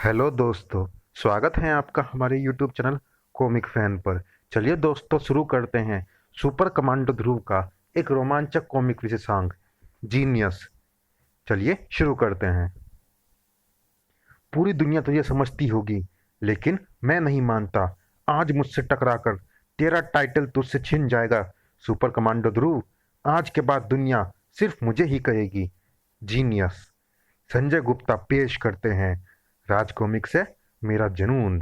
Hello दोस्तों। स्वागत है आपका हमारे यूट्यूब चैनल कॉमिक फैन पर। चलिए दोस्तों, शुरू करते हैं सुपर कमांडो ध्रुव का एक रोमांचक कॉमिक विशेषांक जीनियस। चलिए शुरू करते हैं। पूरी दुनिया तो ये समझती होगी, लेकिन मैं नहीं मानता। आज मुझसे टकराकर तेरा टाइटल तुझसे छिन जाएगा सुपर कमांडो ध्रुव। आज के बाद दुनिया सिर्फ मुझे ही कहेगी जीनियस। संजय गुप्ता पेश करते हैं राज कॉमिक से मेरा जुनून।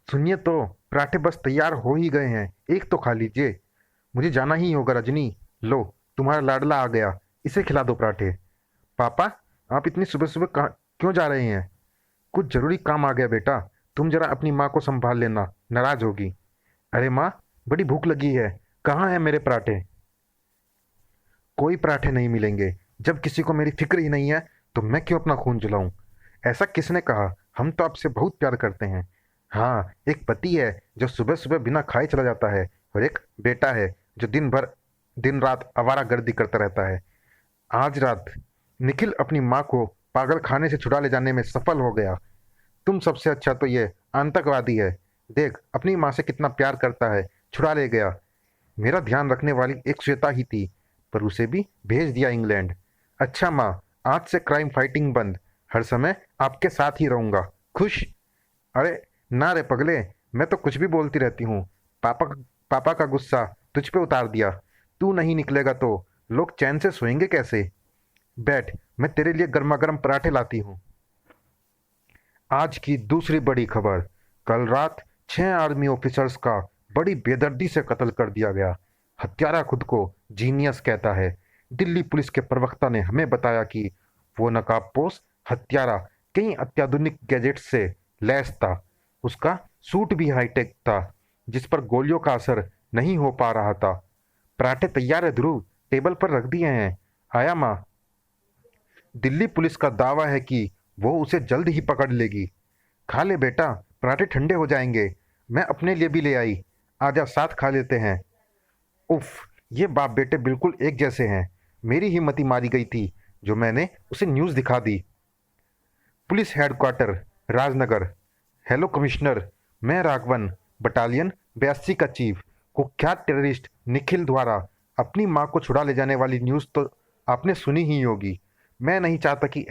सुनिए तो, पराठे बस तैयार हो ही गए हैं, एक तो खा लीजिए। मुझे जाना ही होगा रजनी। लो, तुम्हारा लाडला आ गया, इसे खिला दो पराठे। पापा, आप इतनी सुबह सुबह कहाँ क्यों जा रहे हैं? कुछ जरूरी काम आ गया बेटा। तुम जरा अपनी माँ को संभाल लेना, नाराज होगी। अरे माँ, बड़ी भूख लगी है, कहाँ है मेरे पराठे? कोई पराठे नहीं मिलेंगे। जब किसी को मेरी फिक्र ही नहीं है तो मैं क्यों अपना खून जलाऊं? ऐसा किसने कहा? हम तो आपसे बहुत प्यार करते हैं। हाँ, एक पति है जो सुबह सुबह बिना खाए चला जाता है, और एक बेटा है जो दिन रात आवारागर्दी करता रहता है। आज रात निखिल अपनी माँ को पागल खाने से छुड़ा ले जाने में सफल हो गया। तुम सबसे अच्छा तो ये आतंकवादी है। देख, अपनी माँ से कितना प्यार करता है, छुड़ा ले गया। मेरा ध्यान रखने वाली एक श्वेता ही थी, पर उसे भी भेज दिया इंग्लैंड। अच्छा माँ, आज से क्राइम फाइटिंग बंद। हर समय आपके साथ ही रहूंगा। खुश? अरे ना रे पगले, मैं तो कुछ भी बोलती रहती हूँ। पापा पापा का गुस्सा तुझ पे उतार दिया। तू नहीं निकलेगा तो लोग चैन से सोएंगे कैसे? बैठ, मैं तेरे लिए गर्मा गर्म पराठे लाती हूँ। आज की दूसरी बड़ी खबर। कल रात 6 आर्मी ऑफिसर्स का बड़ी बेदर्दी से कत्ल कर दिया गया। हत्यारा खुद को जीनियस कहता है। दिल्ली पुलिस के प्रवक्ता ने हमें बताया कि वो नकाबपोश हत्यारा कई अत्याधुनिक गैजेट्स से लैस था। उसका सूट भी हाईटेक था, जिस पर गोलियों का असर नहीं हो पा रहा था। पराठे तैयार है ध्रुव, टेबल पर रख दिए हैं। आया माँ? दिल्ली पुलिस का दावा है कि वो उसे जल्द ही पकड़ लेगी। खा ले बेटा, पराठे ठंडे हो जाएंगे। मैं अपने लिए भी ले आई। आजा, साथ खा लेते हैं। उफ, ये बाप बेटे बिल्कुल एक जैसे हैं। मेरी हिम्मती मारी गई थी जो मैंने उसे न्यूज़ दिखा दी। Police headquarter, Rajnagar. Hello commissioner, मैं राघवन, बटालियन 82 का चीफ। कुख्यात टेररिस्ट निखिल द्वारा अपनी माँ को छुड़ा ले जाने वाली न्यूज़ तो आपने सुनी ही होगी। मैं नहीं चाहता कि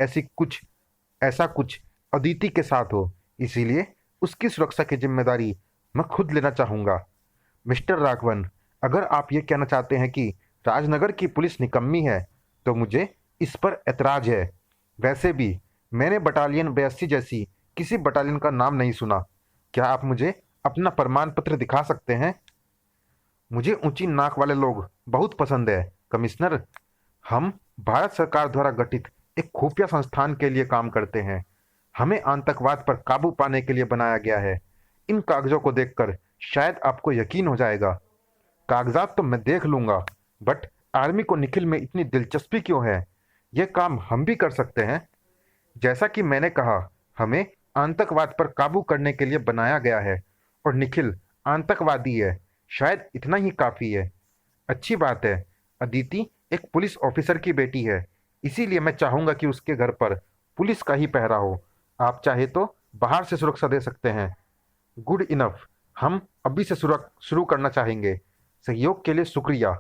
ऐसा कुछ अदिति के साथ हो, इसीलिए उसकी सुरक्षा की जिम्मेदारी मैं खुद लेना चाहूँगा। मिस्टर राघवन, अगर आप ये कहना चाहते हैं कि राजनगर की पुलिस निकम्मी है, तो मुझे इस पर ऐतराज है। वैसे भी मैंने बटालियन 82 जैसी किसी बटालियन का नाम नहीं सुना। क्या आप मुझे अपना प्रमाण पत्र दिखा सकते हैं? मुझे ऊंची नाक वाले लोग बहुत पसंद है कमिश्नर। हम भारत सरकार द्वारा गठित एक खुफिया संस्थान के लिए काम करते हैं। हमें आतंकवाद पर काबू पाने के लिए बनाया गया है। इन कागजों को देखकर शायद आपको यकीन हो जाएगा। कागजात तो मैं देख लूंगा, बट आर्मी को निखिल में इतनी दिलचस्पी क्यों है? यह काम हम भी कर सकते हैं। जैसा कि मैंने कहा, हमें आतंकवाद पर काबू करने के लिए बनाया गया है, और निखिल आतंकवादी है। शायद इतना ही काफी है। अच्छी बात है। अदिति एक पुलिस ऑफिसर की बेटी है, इसीलिए मैं चाहूंगा कि उसके घर पर पुलिस का ही पहरा हो। आप चाहे तो बाहर से सुरक्षा दे सकते हैं। Good enough. हम अभी से शुरू करना चाहेंगे। सहयोग के लिए शुक्रिया।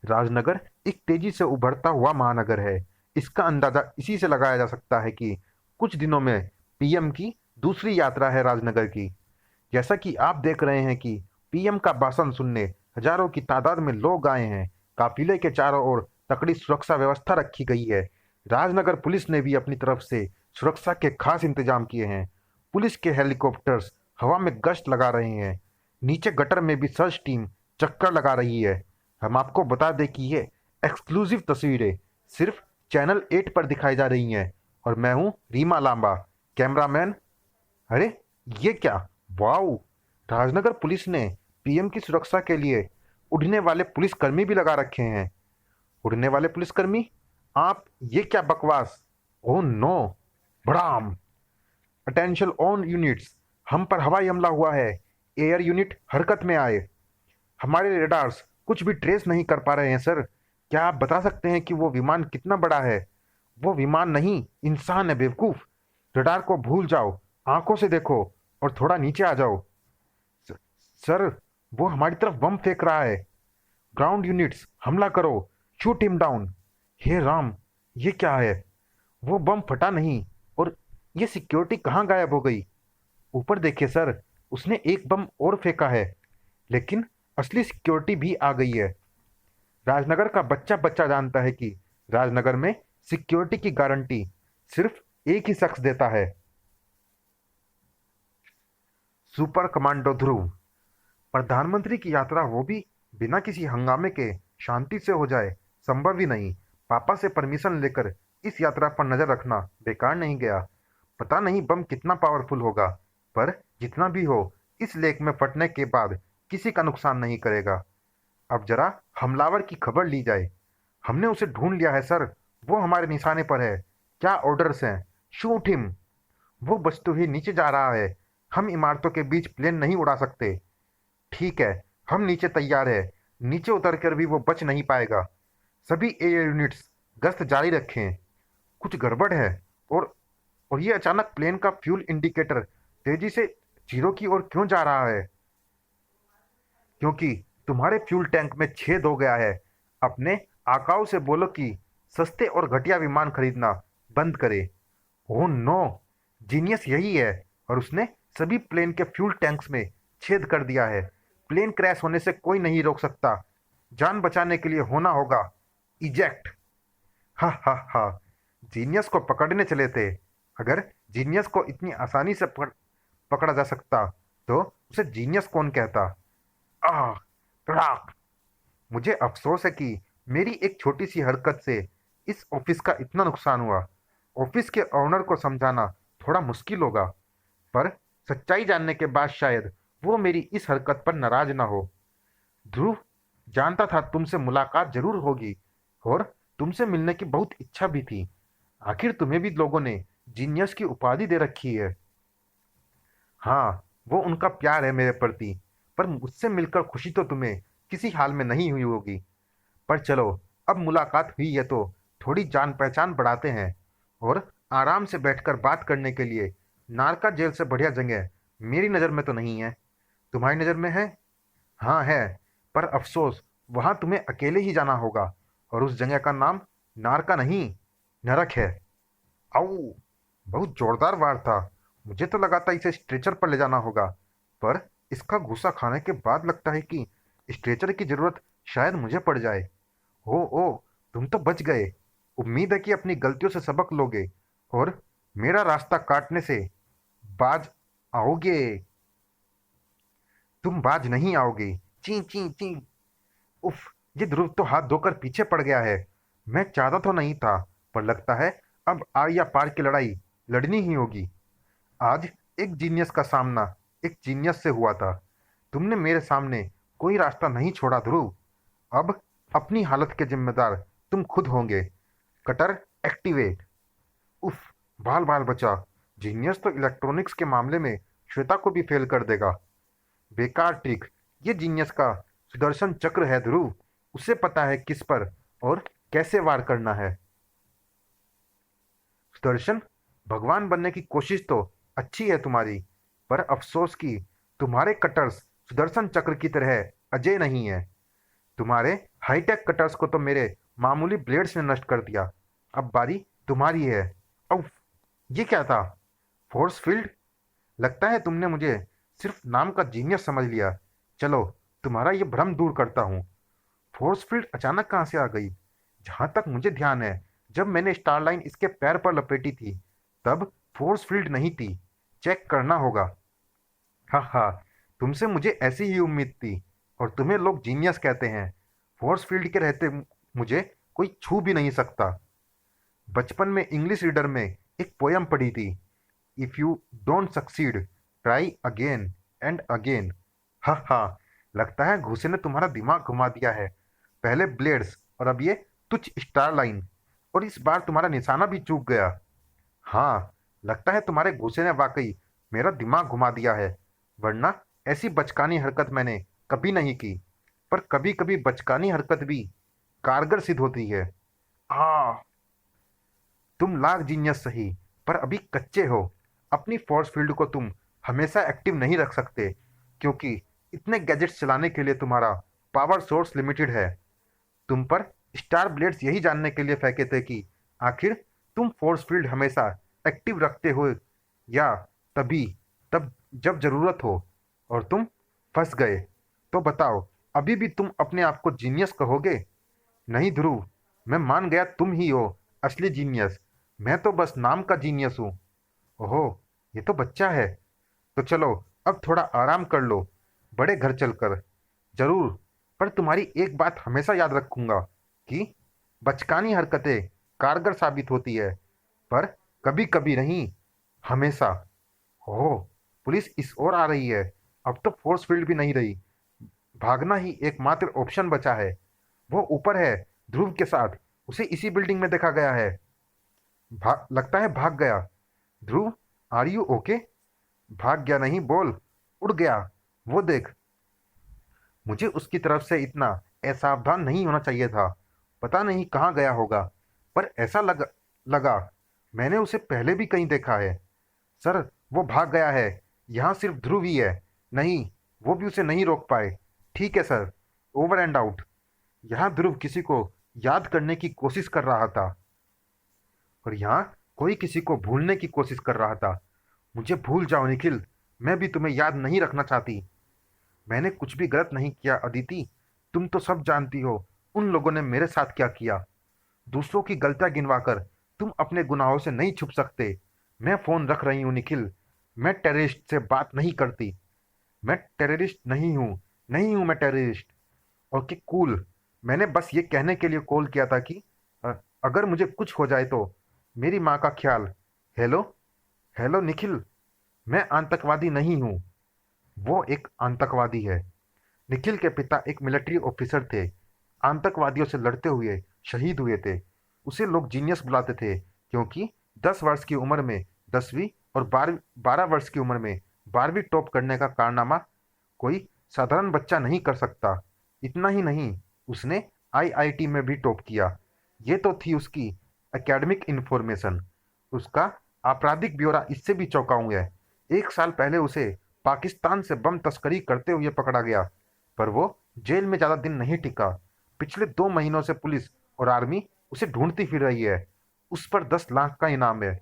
राजनगर एक तेजी से उभरता हुआ महानगर है। इसका अंदाजा इसी से लगाया जा सकता है कि कुछ दिनों में पीएम की दूसरी यात्रा है राजनगर की। जैसा कि आप देख रहे हैं कि पीएम का भाषण सुनने हजारों की तादाद में लोग आए हैं। काफिले के चारों ओर तकड़ी सुरक्षा व्यवस्था रखी गई है। राजनगर पुलिस ने भी अपनी तरफ से सुरक्षा के खास इंतजाम किए हैं। पुलिस के हेलीकॉप्टर्स हवा में गश्त लगा रहे हैं। नीचे गटर में भी सर्च टीम चक्कर लगा रही है। हम आपको बता दें कि ये एक्सक्लूसिव तस्वीरें सिर्फ चैनल 8 पर दिखाई जा रही हैं, और मैं हूँ रीमा लांबा, कैमरामैन। अरे, ये क्या? वाओ! राजनगर पुलिस ने पीएम की सुरक्षा के लिए उड़ने वाले पुलिसकर्मी भी लगा रखे हैं। उड़ने वाले पुलिसकर्मी? आप ये क्या बकवास! Oh no! भड़ाम! अटेंशन ऑन यूनिट्स, हम पर हवाई हमला हुआ है। एयर यूनिट हरकत में आए। हमारे रेडार्स कुछ भी ट्रेस नहीं कर पा रहे हैं सर। क्या आप बता सकते हैं कि वो विमान कितना बड़ा है? वो विमान नहीं, इंसान है बेवकूफ। रडार को भूल जाओ, आंखों से देखो और थोड़ा नीचे आ जाओ। स- सर, वो हमारी तरफ बम फेंक रहा है। ग्राउंड यूनिट्स हमला करो, शूट हिम डाउन। हे राम, ये क्या है? वो बम फटा नहीं, और ये सिक्योरिटी कहाँ गायब हो गई? ऊपर देखिए सर, उसने एक बम और फेंका है, लेकिन असली सिक्योरिटी भी आ गई है। राजनगर का बच्चा बच्चा जानता है कि राजनगर में सिक्योरिटी की गारंटी सिर्फ एक ही शख्स देता है, सुपर कमांडो ध्रुव। प्रधानमंत्री की यात्रा, वो भी बिना किसी हंगामे के, शांति से हो जाए, संभव ही नहीं। पापा से परमिशन लेकर इस यात्रा पर नजर रखना बेकार नहीं गया। पता नहीं बम कितना पावरफुल होगा, पर जितना भी हो, इस लेक में फटने के बाद किसी का नुकसान नहीं करेगा। अब जरा हमलावर की खबर ली जाए। हमने उसे ढूंढ लिया है सर, वो हमारे निशाने पर है। क्या ऑर्डर्स हैं? Shoot him. वो बचते हुए नीचे जा रहा है। हम इमारतों के बीच प्लेन नहीं उड़ा सकते। ठीक है, हम नीचे तैयार है। नीचे उतरकर भी वो बच नहीं पाएगा। सभी एयर यूनिट्स गश्त जारी रखें। कुछ गड़बड़ है। और और ये अचानक प्लेन का फ्यूल इंडिकेटर तेजी से जीरो की ओर क्यों जा रहा है? क्योंकि तुम्हारे फ्यूल टैंक में छेद हो गया है। अपने आकाओं से बोलो कि सस्ते और घटिया विमान खरीदना बंद करे। ओह नो, जीनियस यही है, और उसने सभी प्लेन के फ्यूल टैंक्स में छेद कर दिया है। प्लेन क्रैश होने से कोई नहीं रोक सकता। जान बचाने के लिए होना होगा इजेक्ट। हा हा हा, जीनियस को पकड़ने चले थे। अगर जीनियस को इतनी आसानी से पकड़ा जा सकता, तो उसे जीनियस कौन कहता? आह, राख। मुझे अफसोस है कि मेरी एक छोटी सी हरकत से इस ऑफिस का इतना नुकसान हुआ। ऑफिस के ओनर को समझाना थोड़ा मुश्किल होगा, पर सच्चाई जानने के बाद शायद वो मेरी इस हरकत पर नाराज ना हो। ध्रुव, जानता था तुमसे मुलाकात जरूर होगी, और तुमसे मिलने की बहुत इच्छा भी थी। आखिर तुम्हें भी लोगों ने जीनियस की उपाधि दे रखी है। हाँ, वो उनका प्यार है मेरे प्रति, पर मुझसे मिलकर खुशी तो तुम्हें किसी हाल में नहीं हुई होगी। पर चलो, अब मुलाकात हुई है तो थोड़ी जान पहचान बढ़ाते हैं, और आराम से बैठकर बात करने के लिए नारका जेल से बढ़िया जगह मेरी नज़र में तो नहीं है। तुम्हारी नज़र में है? हाँ है, पर अफसोस वहां तुम्हें अकेले ही जाना होगा, और उस जगह का नाम नारका नहीं, नरक है। आओ, बहुत जोरदार वार था। मुझे तो लगा था इसे स्ट्रेचर पर ले जाना होगा, पर इसका घूसा खाने के बाद लगता है कि स्ट्रेचर की जरूरत शायद मुझे पड़ जाए। ओ, तुम तो बच गए। उम्मीद है कि अपनी गलतियों से सबक लोगे और मेरा रास्ता काटने से बाज आओगे। तुम बाज नहीं आओगे। ची ची ची। उफ, ये ध्रुव तो हाथ धोकर पीछे पड़ गया है। मैं चाहता तो नहीं था, पर लगता है अब आर या पार की लड़ाई लड़नी ही होगी। आज एक जीनियस का सामना एक जीनियस से हुआ था। तुमने मेरे सामने कोई रास्ता नहीं छोड़ा ध्रुव। अब अपनी हालत के जिम्मेदार तुम खुद होंगे। Cutter activate. उफ, बाल बाल बचा। जीनियस तो इलेक्ट्रॉनिक्स के मामले में श्वेता को भी फेल कर देगा। बेकार ट्रिक। ये जीनियस का सुदर्शन चक्र है ध्रुव। उसे पता है किस पर और कैसे वार करना है। सुदर्शन, भगवान बनने की कोशिश तो अच्छी है तुम्हारी, पर अफसोस कि तुम्हारे कटर्स सुदर्शन चक्र की तरह अजय नहीं है। तुम्हारे हाईटेक कटर्स को तो मेरे मामूली ब्लेड्स ने नष्ट कर दिया। अब बारी तुम्हारी है। उफ, ये क्या था? Force field? लगता है तुमने मुझे सिर्फ नाम का जीनियस समझ लिया। चलो, तुम्हारा ये भ्रम दूर करता हूँ। फोर्स फील्ड अचानक कहाँ से आ गई? जहां तक मुझे ध्यान है, जब मैंने स्टारलाइन इसके पैर पर लपेटी थी, तब फोर्स फील्ड नहीं थी। चेक करना होगा। हाँ हाँ, तुमसे मुझे ऐसी ही उम्मीद थी। और तुम्हें लोग जीनियस कहते हैं। फोर्स फील्ड के रहते मुझे कोई छू भी नहीं सकता। बचपन में इंग्लिश रीडर में एक पोयम पढ़ी थी, if you don't succeed, try again and again. हाँ हाँ, लगता है घूसे ने तुम्हारा दिमाग घुमा दिया है। पहले ब्लेड्स, और अब ये तुच्छ स्टार लाइन, और इस बार तुम्हारा निशाना भी चूक गया। हाँ, लगता है तुम्हारे घूसे ने वाकई मेरा दिमाग घुमा दिया है, वरना ऐसी बचकानी हरकत मैंने कभी नहीं की। पर कभी कभी बचकानी हरकत भी कारगर सिद्ध होती है। हाँ, तुम लाख जीनियस सही, पर अभी कच्चे हो। अपनी फोर्स फील्ड को तुम हमेशा एक्टिव नहीं रख सकते, क्योंकि इतने गैजेट्स चलाने के लिए तुम्हारा पावर सोर्स लिमिटेड है। तुम पर स्टार ब्लेड्स यही जानने के लिए फेंके थे कि आखिर तुम फोर्स फील्ड हमेशा एक्टिव रखते हो या तभी तब जब जरूरत हो, और तुम फंस गए। तो बताओ, अभी भी तुम अपने आप को जीनियस कहोगे? नहीं ध्रुव, मैं मान गया तुम ही हो असली जीनियस। मैं तो बस नाम का जीनियस हूँ। ओहो, ये तो बच्चा है। तो चलो, अब थोड़ा आराम कर लो, बड़े घर चलकर। जरूर, पर तुम्हारी एक बात हमेशा याद रखूंगा कि बचकानी हरकतें कारगर साबित होती है, पर कभी कभी नहीं, हमेशा। ओह, पुलिस इस ओर आ रही है। अब तो फोर्स फील्ड भी नहीं रही, भागना ही एकमात्र ऑप्शन बचा है। वो ऊपर है, ध्रुव के साथ। उसे इसी बिल्डिंग में देखा गया है। लगता है भाग गया। ध्रुव, आर यू ओके? भाग गया नहीं बोल, उड़ गया। वो देख। मुझे उसकी तरफ से इतना असावधान नहीं होना चाहिए था। पता नहीं कहाँ गया होगा, पर ऐसा लगा मैंने उसे पहले भी कहीं देखा है। सर, वो भाग गया है। यहाँ सिर्फ ध्रुव ही है। नहीं, वो भी उसे नहीं रोक पाए। ठीक है सर, ओवर एंड आउट। यहाँ ध्रुव किसी को याद करने की कोशिश कर रहा था, और यहाँ कोई किसी को भूलने की कोशिश कर रहा था। मुझे भूल जाओ निखिल, मैं भी तुम्हें याद नहीं रखना चाहती। मैंने कुछ भी गलत नहीं किया अदिति। तुम तो सब जानती हो उन लोगों ने मेरे साथ क्या किया। दूसरों की गलतियां गिनवाकर तुम अपने गुनाहों से नहीं छुप सकते। मैं फोन रख रही हूँ निखिल। मैं टेररिस्ट से बात नहीं करती। मैं टेररिस्ट नहीं हूँ। नहीं हूँ मैं टेररिस्ट। Okay cool. मैंने बस ये कहने के लिए कॉल किया था कि अ, अगर मुझे कुछ हो जाए तो मेरी माँ का ख्याल। हेलो। हेलो निखिल, मैं आतंकवादी नहीं हूँ। वो एक आतंकवादी है। निखिल के पिता एक मिलिट्री ऑफिसर थे। आतंकवादियों से लड़ते हुए शहीद हुए थे। उसे लोग जीनियस बुलाते थे, क्योंकि 10 वर्ष की उम्र में 10वीं और 12 वर्ष की उम्र में 12वीं टॉप करने का कारनामा कोई साधारण बच्चा नहीं कर सकता। इतना ही नहीं, उसने आईआईटी में भी टॉप किया। ये तो थी उसकी एकेडमिक इन्फॉर्मेशन। उसका आपराधिक ब्यौरा इससे भी चौंकाऊ है। 1 साल पहले उसे पाकिस्तान से बम तस्करी करते हुए पकड़ा गया, पर वो जेल में ज्यादा दिन नहीं टिका। पिछले 2 महीनों से पुलिस और आर्मी उसे ढूंढती फिर रही है। उस पर 10 लाख का इनाम है।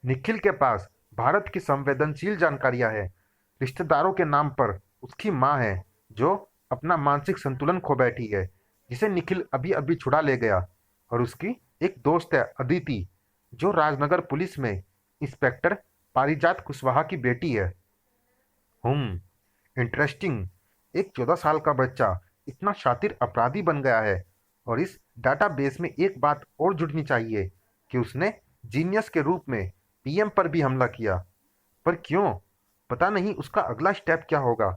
निखिल के पास भारत की संवेदनशील जानकारियां हैं। रिश्तेदारों के नाम पर उसकी माँ है, जो अपना मानसिक संतुलन खो बैठी है, जिसे निखिल अभी अभी छुड़ा ले गया। और उसकी एक दोस्त है अदिति, जो राजनगर पुलिस में इंस्पेक्टर पारिजात कुशवाहा की बेटी है। इंटरेस्टिंग। एक 14 साल का बच्चा इतना शातिर अपराधी बन गया है। और इस डाटाबेस में एक बात और जुड़नी चाहिए कि उसने जीनियस के रूप में पीएम पर भी हमला किया। पर क्यों? पता नहीं उसका अगला स्टेप क्या होगा,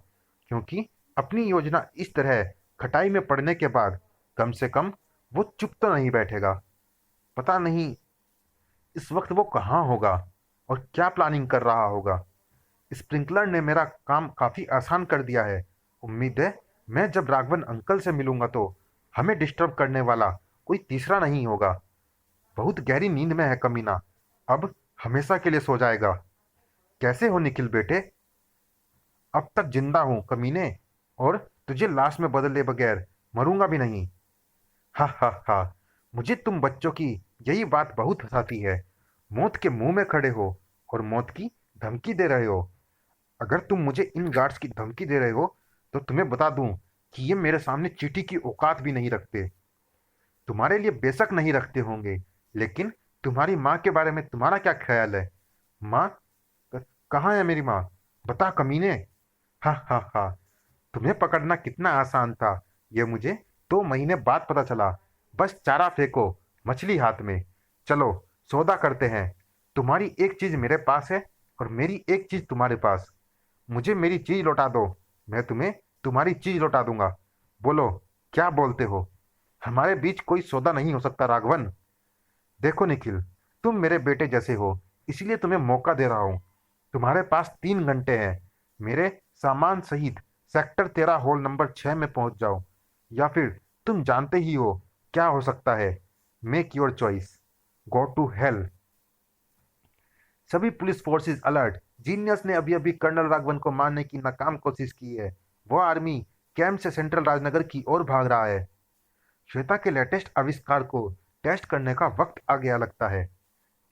क्योंकि अपनी योजना इस तरह खटाई में पड़ने के बाद कम से कम वो चुप तो नहीं बैठेगा। पता नहीं इस वक्त वो कहाँ होगा और क्या प्लानिंग कर रहा होगा। स्प्रिंकलर ने मेरा काम काफी आसान कर दिया है। उम्मीद है मैं जब राघवन अंकल से मिलूंगा तो हमें डिस्टर्ब करने वाला कोई तीसरा नहीं होगा। बहुत गहरी नींद में है कमीना। अब हमेशा के लिए सो जाएगा। कैसे हो निखिल बेटे? अब तक जिंदा हूं कमीने, और तुझे लाश में बदले बगैर मरूंगा भी नहीं। हा हा हा। मुझे तुम बच्चों की यही बात बहुत हंसाती है। मौत के मुंह में खड़े हो और मौत की धमकी दे रहे हो। अगर तुम मुझे इन गार्ड्स की धमकी दे रहे हो, तो तुम्हें बता दूं कि ये मेरे सामने चींटी की औकात भी नहीं रखते। तुम्हारे लिए बेशक नहीं रखते होंगे, लेकिन तुम्हारी माँ के बारे में तुम्हारा क्या ख्याल है? माँ? कहाँ है मेरी माँ? बता कमीने। हा हा हा। तुम्हें पकड़ना कितना आसान था, ये मुझे 2 महीने बाद पता चला। बस चारा फेंको, मछली हाथ में। चलो, सौदा करते हैं। तुम्हारी एक चीज मेरे पास है और मेरी एक चीज तुम्हारे पास। मुझे मेरी चीज लौटा दो, मैं तुम्हें तुम्हारी चीज लौटा दूंगा। बोलो, क्या बोलते हो? हमारे बीच कोई सौदा नहीं हो सकता राघवन। देखो निखिल, तुम मेरे बेटे जैसे हो, इसलिए तुम्हें मौका दे रहा हूं। तुम्हारे पास 3 घंटे हैं। मेरे सामान सहित सेक्टर 13 हॉल नंबर 6 में पहुंच जाओ, या फिर तुम जानते ही हो क्या हो सकता है। Make your choice. Go to hell. सभी पुलिस फोर्सेस अलर्ट। जीनियस ने अभी अभी कर्नल राघवन को मारने की नाकाम कोशिश की है। वो आर्मी कैंप से सेंट्रल राजनगर की ओर भाग रहा है। श्वेता के लेटेस्ट आविष्कार को टेस्ट करने का वक्त आ गया लगता है।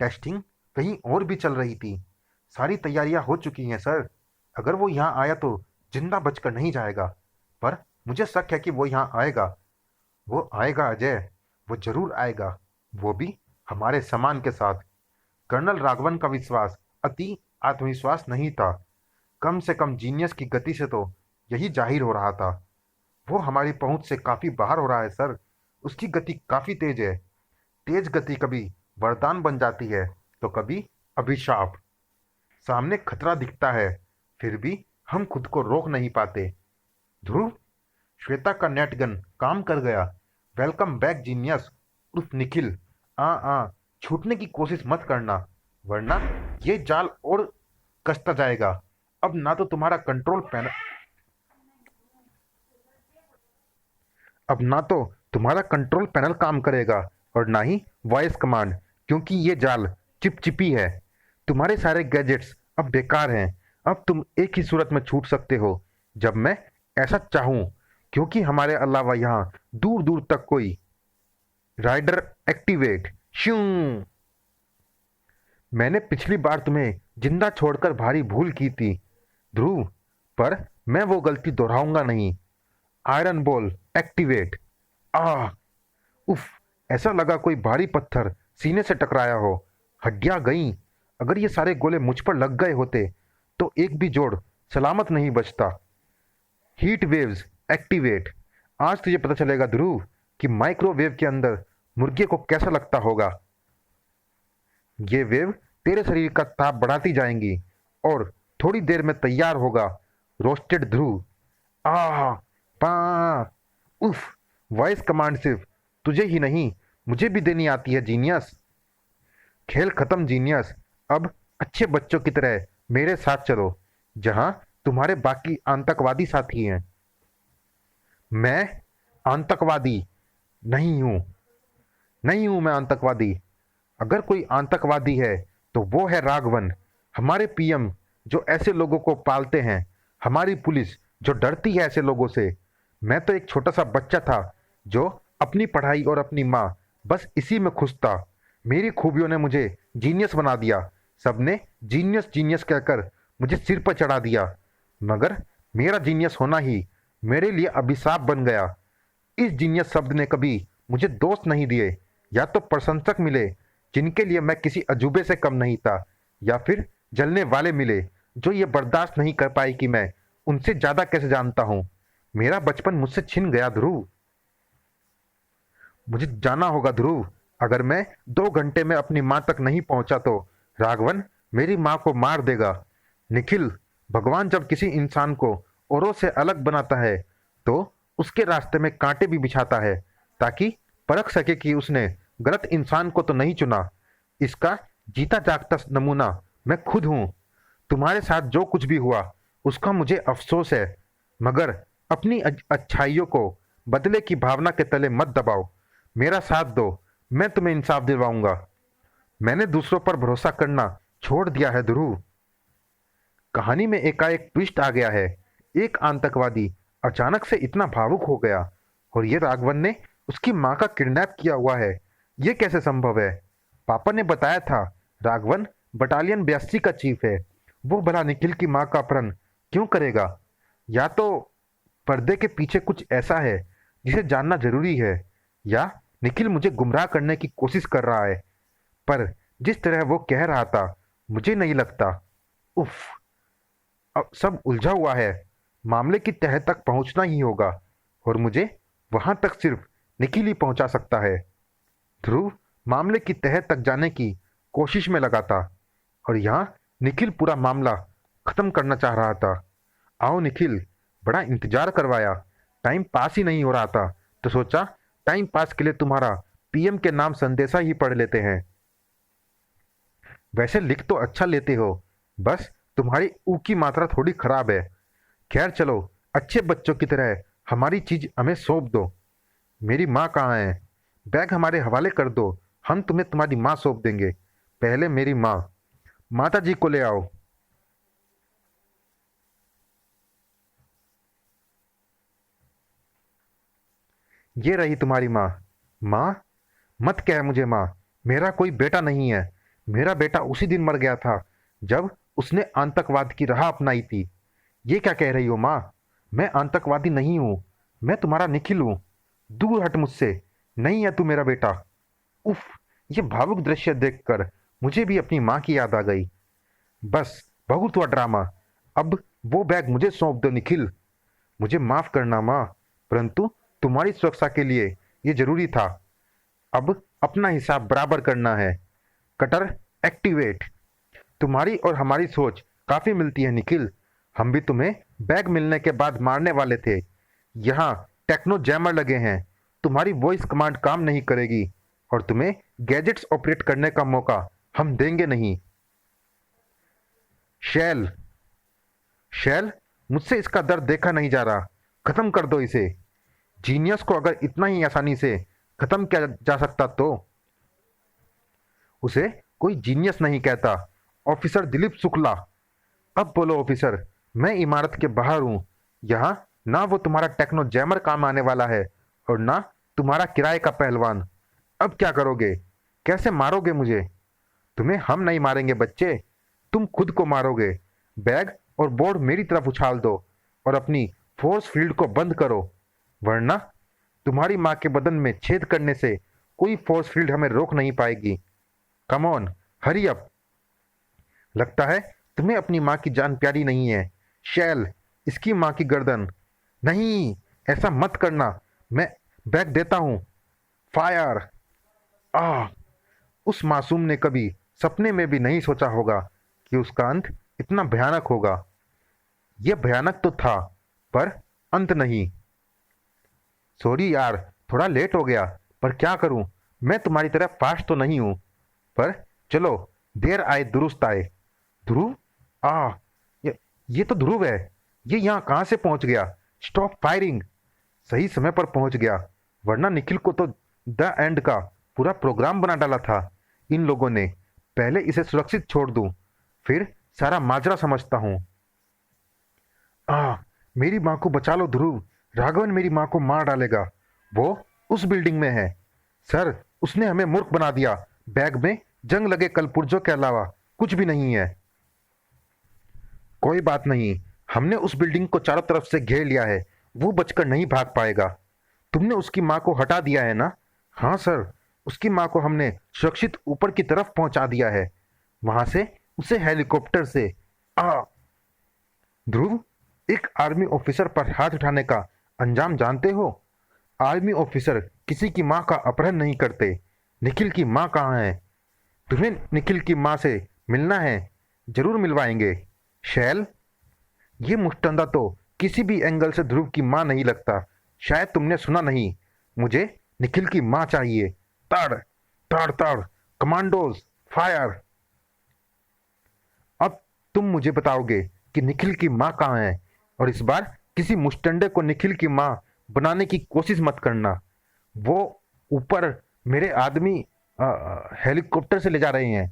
टेस्टिंग कहीं और भी चल रही थी। सारी तैयारियां हो चुकी हैं सर। अगर वो यहाँ आया तो जिंदा बचकर नहीं जाएगा, पर मुझे शक है कि वो यहाँ आएगा। वो आएगा अजय, वो जरूर आएगा, वो भी हमारे सामान के साथ। कर्नल राघवन का विश्वास अति आत्मविश्वास नहीं था। कम से कम जीनियस की गति से तो यही जाहिर हो रहा था। वो हमारी पहुंच से काफी बाहर हो रहा है सर। उसकी गति काफी तेज है। तेज गति कभी वरदान बन जाती है तो कभी अभिशाप। सामने खतरा दिखता है, फिर भी हम खुद को रोक नहीं पाते। ध्रुव, श्वेता का नेट गन काम कर गया। वेलकम बैक जीनियस उर्फ निखिल। छूटने की कोशिश मत करना, वरना ये जाल और कसता जाएगा। अब ना तो तुम्हारा कंट्रोल पैनल अब ना तो तुम्हारा कंट्रोल पैनल काम करेगा और ना ही वॉइस कमांड, क्योंकि ये जाल चिपचिपी है। तुम्हारे सारे गैजेट्स अब बेकार हैं। अब तुम एक ही सूरत में छूट सकते हो, जब मैं ऐसा चाहूं, क्योंकि हमारे अलावा यहाँ दूर दूर तक कोई राइडर एक्टिवेट। श्यू। मैंने पिछली बार तुम्हें जिंदा छोड़कर भारी भूल की थी ध्रुव, पर मैं वो गलती दोहराऊंगा नहीं। Iron ball activate. आह, उफ, ऐसा लगा कोई भारी पत्थर सीने से टकराया हो। हड्डियां गईं। अगर ये सारे गोले मुझ पर लग गए होते तो एक भी जोड़ सलामत नहीं बचता। Heat waves activate. आज तुझे पता चलेगा ध्रुव कि माइक्रोवेव के अंदर मुर्गे को कैसा लगता होगा। ये वेव तेरे शरीर का ताप बढ़ाती जाएंगी और थोड़ी देर में तैयार होगा रोस्टेड ध्रुव। आह, पा, उफ। वॉइस कमांड सिर्फ तुझे ही नहीं, मुझे भी देनी आती है जीनियस। खेल खत्म जीनियस। अब अच्छे बच्चों की तरह मेरे साथ चलो, जहां तुम्हारे बाकी आतंकवादी साथी हैं। मैं आतंकवादी नहीं हूं। नहीं हूं मैं आतंकवादी। अगर कोई आतंकवादी है तो वो है राघवन, हमारे पीएम जो ऐसे लोगों को पालते हैं, हमारी पुलिस जो डरती है ऐसे लोगों से। मैं तो एक छोटा सा बच्चा था जो अपनी पढ़ाई और अपनी माँ, बस इसी में खुश था। मेरी खूबियों ने मुझे जीनियस बना दिया। सबने जीनियस जीनियस कहकर मुझे सिर पर चढ़ा दिया, मगर मेरा जीनियस होना ही मेरे लिए अभिशाप बन गया। इस जीनियस शब्द ने कभी मुझे दोस्त नहीं दिए, या तो प्रशंसक मिले जिनके लिए मैं किसी अजूबे से कम नहीं था, या फिर जलने वाले मिले जो ये बर्दाश्त नहीं कर पाई कि मैं उनसे ज्यादा कैसे जानता हूं। मेरा बचपन मुझसे छिन गया ध्रुव। मुझे जाना होगा ध्रुव। अगर मैं 2 घंटे में अपनी माँ तक नहीं पहुंचा तो राघवन मेरी माँ को मार देगा। निखिल, भगवान जब किसी इंसान को औरों से अलग बनाता है तो उसके रास्ते में कांटे भी बिछाता है, ताकि परख सके कि उसने गलत इंसान को तो नहीं चुना। इसका जीता जागता नमूना मैं खुद हूं। तुम्हारे साथ जो कुछ भी हुआ उसका मुझे अफसोस है, मगर अपनी अच्छाइयों को बदले की भावना के तले मत दबाओ। मेरा साथ दो, मैं तुम्हें इंसाफ दिलवाऊंगा। मैंने दूसरों पर भरोसा करना छोड़ दिया है ध्रुव। कहानी में एकाएक ट्विस्ट आ गया है। एक आतंकवादी अचानक से इतना भावुक हो गया, और ये राघवन ने उसकी माँ का किडनैप किया हुआ है। ये कैसे संभव है? पापा ने बताया था राघवन बटालियन 82 का चीफ है। वो भला निखिल की माँ का अपहरण क्यों करेगा? या तो पर्दे के पीछे कुछ ऐसा है जिसे जानना जरूरी है, या निखिल मुझे गुमराह करने की कोशिश कर रहा है। पर जिस तरह वो कह रहा था, मुझे नहीं लगता। उफ, अब सब उलझा हुआ है। मामले की तह तक पहुंचना ही होगा, और मुझे वहां तक सिर्फ निखिल ही पहुंचा सकता है। ध्रुव मामले की तह तक जाने की कोशिश में लगा था, और यहाँ निखिल पूरा मामला खत्म करना चाह रहा था। आओ निखिल, बड़ा इंतजार करवाया, टाइम पास ही नहीं हो रहा था, तो सोचा टाइम पास के लिए तुम्हारा पीएम के नाम संदेशा ही पढ़ लेते हैं। वैसे लिख तो अच्छा लेते हो, बस तुम्हारी ऊ की मात्रा थोड़ी खराब है। खैर चलो, अच्छे बच्चों की तरह हमारी चीज हमें सौंप दो। मेरी माँ कहाँ है? बैग हमारे हवाले कर दो, हम तुम्हें तुम्हारी माँ सौंप देंगे। पहले मेरी माँ। माता जी को ले आओ। ये रही तुम्हारी माँ। माँ? मत कह मुझे माँ। मेरा कोई बेटा नहीं है। मेरा बेटा उसी दिन मर गया था जब उसने आतंकवाद की राह अपनाई थी। ये क्या कह रही हो माँ? मैं आतंकवादी नहीं हूँ। मैं तुम्हारा निखिल हूँ। दूर हट मुझसे। नहीं है तू मेरा बेटा। उफ! ये भावुक दृश्य देखकर मुझे भी अपनी माँ की याद आ गई। बस, बहुत हुआ ड्रामा। अब वो बैग मुझे सौंप दो निखिल। मुझे माफ करना माँ, परंतु तुम्हारी सुरक्षा के लिए ये जरूरी था। अब अपना हिसाब बराबर करना है। Cutter activate. तुम्हारी और हमारी सोच काफी मिलती है निखिल। हम भी तुम्हें बैग मिलने के बाद मारने वाले थे। यहाँ टेक्नो जैमर लगे हैं। तुम्हारी वॉइस कमांड काम नहीं करेगी और तुम्हें गैजेट्स ऑपरेट करने का मौका हम देंगे नहीं। शैल। शैल, मुझसे इसका दर्द देखा नहीं जा रहा। खत्म कर दो इसे। जीनियस को अगर इतना ही आसानी से खत्म किया जा सकता तो उसे कोई जीनियस नहीं कहता। ऑफिसर दिलीप शुक्ला। अब बोलो ऑफिसर, मैं इमारत के बाहर हूं। यहाँ ना वो तुम्हारा टेक्नो जैमर काम आने वाला है और ना तुम्हारा किराए का पहलवान। अब क्या करोगे? कैसे मारोगे मुझे? तुम्हें हम नहीं मारेंगे बच्चे, तुम खुद को मारोगे। बैग और बोर्ड मेरी तरफ उछाल दो और अपनी फोर्स फील्ड को बंद करो, वरना तुम्हारी माँ के बदन में छेद करने से कोई फोर्स फील्ड हमें रोक नहीं पाएगी। Come on, hurry up. लगता है तुम्हें अपनी माँ की जान प्यारी नहीं है। शैल, इसकी माँ की गर्दन। नहीं, ऐसा मत करना। मैं बैग देता हूं। फायर। आ उस मासूम ने कभी सपने में भी नहीं सोचा होगा कि उसका अंत इतना भयानक होगा। यह भयानक तो था, पर अंत नहीं। सॉरी यार, थोड़ा लेट हो गया, पर क्या करूं। मैं तुम्हारी तरह फास्ट तो नहीं हूं, पर चलो, देर आए दुरुस्त आए। ध्रुव? आ ये तो ध्रुव है। ये यहाँ कहाँ से पहुंच गया? Stop firing. सही समय पर पहुंच गया, वरना निखिल को तो द एंड का पूरा प्रोग्राम बना डाला था इन लोगों ने। पहले इसे सुरक्षित छोड़ दूं, फिर सारा माजरा समझता हूं। मेरी माँ को बचा लो ध्रुव। राघवन मेरी माँ को मार डालेगा। वो उस बिल्डिंग में है। सर, उसने हमें मूर्ख बना दिया। बैग में जंग लगे कलपुर्जों के अलावा कुछ भी नहीं है। कोई बात नहीं, हमने उस बिल्डिंग को चारों तरफ से घेर लिया है। वो बचकर नहीं भाग पाएगा। तुमने उसकी माँ को हटा दिया है ना? हाँ सर, उसकी माँ को हमने सुरक्षित ऊपर की तरफ पहुंचा दिया है। वहां से उसे हेलीकॉप्टर से। आ ध्रुव, एक आर्मी ऑफिसर पर हाथ उठाने का अंजाम जानते हो? आर्मी ऑफिसर किसी की माँ का अपहरण नहीं करते। निखिल की माँ कहाँ है? तुम्हें निखिल की माँ से मिलना है? जरूर मिलवाएंगे। शैल, ये मुश्तंदा तो किसी भी एंगल से ध्रुव की माँ नहीं लगता। शायद तुमने सुना नहीं। मुझे निखिल की माँ चाहिए। तड़ तड़ तड़। Commandos fire. अब तुम मुझे बताओगे कि निखिल की माँ कहाँ है, और इस बार किसी मुश्तंडे को निखिल की माँ बनाने की कोशिश मत करना। वो ऊपर मेरे आदमी हेलीकॉप्टर से ले जा रहे हैं।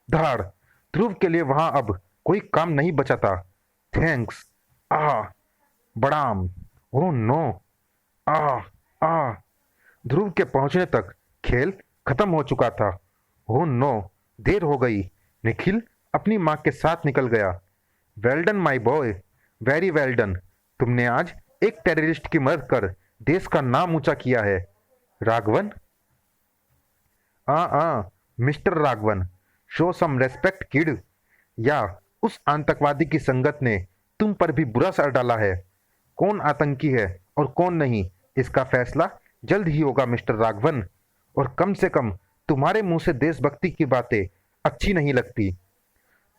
धाड़। ध्रुव के लिए वहां अब कोई काम नहीं बचा था। थैंक्स। आ बड़ाम। Oh no. आ आ ध्रुव के पहुंचने तक खेल खत्म हो चुका था। ओह नो, देर हो गई। निखिल अपनी माँ के साथ निकल गया। Well done my boy, very well done. तुमने आज एक टेररिस्ट की मदद कर देश का नाम ऊंचा किया है। Raghavan. Mister Raghavan, show some respect kid. या उस आतंकवादी की संगत ने तुम पर भी बुरा असर डाला है। कौन आतंकी है और कौन नहीं, इसका फैसला जल्द ही होगा मिस्टर राघवन। और कम से कम तुम्हारे मुंह से देशभक्ति की बातें अच्छी नहीं लगती।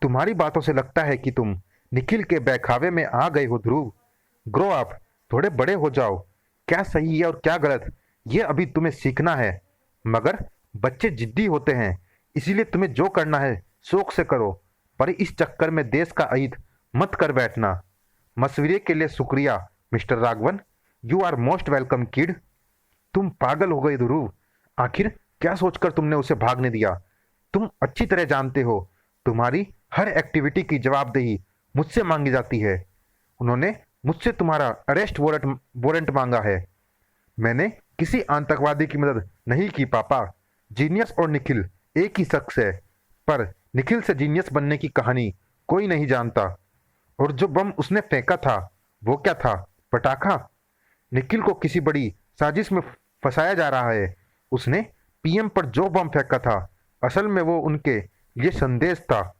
तुम्हारी बातों से लगता है कि तुम निखिल के बहकावे में आ गए हो ध्रुव। ग्रो अप, थोड़े बड़े हो जाओ। क्या सही है और क्या गलत, ये अभी तुम्हें सीखना है। मगर बच्चे जिद्दी होते हैं, इसीलिए तुम्हें जो करना है शौक से करो, पर इस चक्कर में देश का अहित मत कर बैठना। मशवरे के लिए शुक्रिया mister Raghavan. You are most welcome kid. तुम पागल हो गए ध्रुव। आखिर क्या सोचकर तुमने उसे भागने दिया? तुम अच्छी तरह जानते हो, तुम्हारी हर एक्टिविटी की जवाबदेही मुझसे मांगी जाती है। उन्होंने मुझसे तुम्हारा अरेस्ट वारंट मांगा है। मैंने किसी आतंकवादी की मदद नहीं की पापा। जीनियस और निखिल एक ही शख्स है, पर निखिल से जीनियस बनने की कहानी कोई नहीं जानता। और जो बम उसने फेंका था, वो क्या था? पटाखा? निखिल को किसी बड़ी साजिश में फंसाया जा रहा है। उसने पीएम पर जो बम फेंका था, असल में वो उनके लिए संदेश था।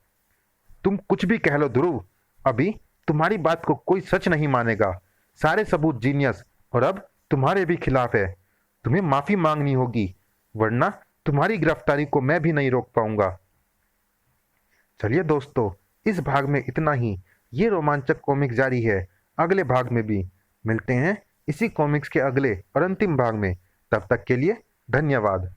तुम कुछ भी कह लो ध्रुव, अभी तुम्हारी बात को कोई सच नहीं मानेगा। सारे सबूत जीनियस और अब तुम्हारे भी खिलाफ है। तुम्हें माफी मांगनी होगी, वरना तुम्हारी गिरफ्तारी को मैं भी नहीं रोक पाऊंगा। चलिए दोस्तों, इस भाग में इतना ही। ये रोमांचक कॉमिक जारी है अगले भाग में भी। मिलते हैं इसी कॉमिक्स के अगले और अंतिम भाग में। तब तक के लिए धन्यवाद।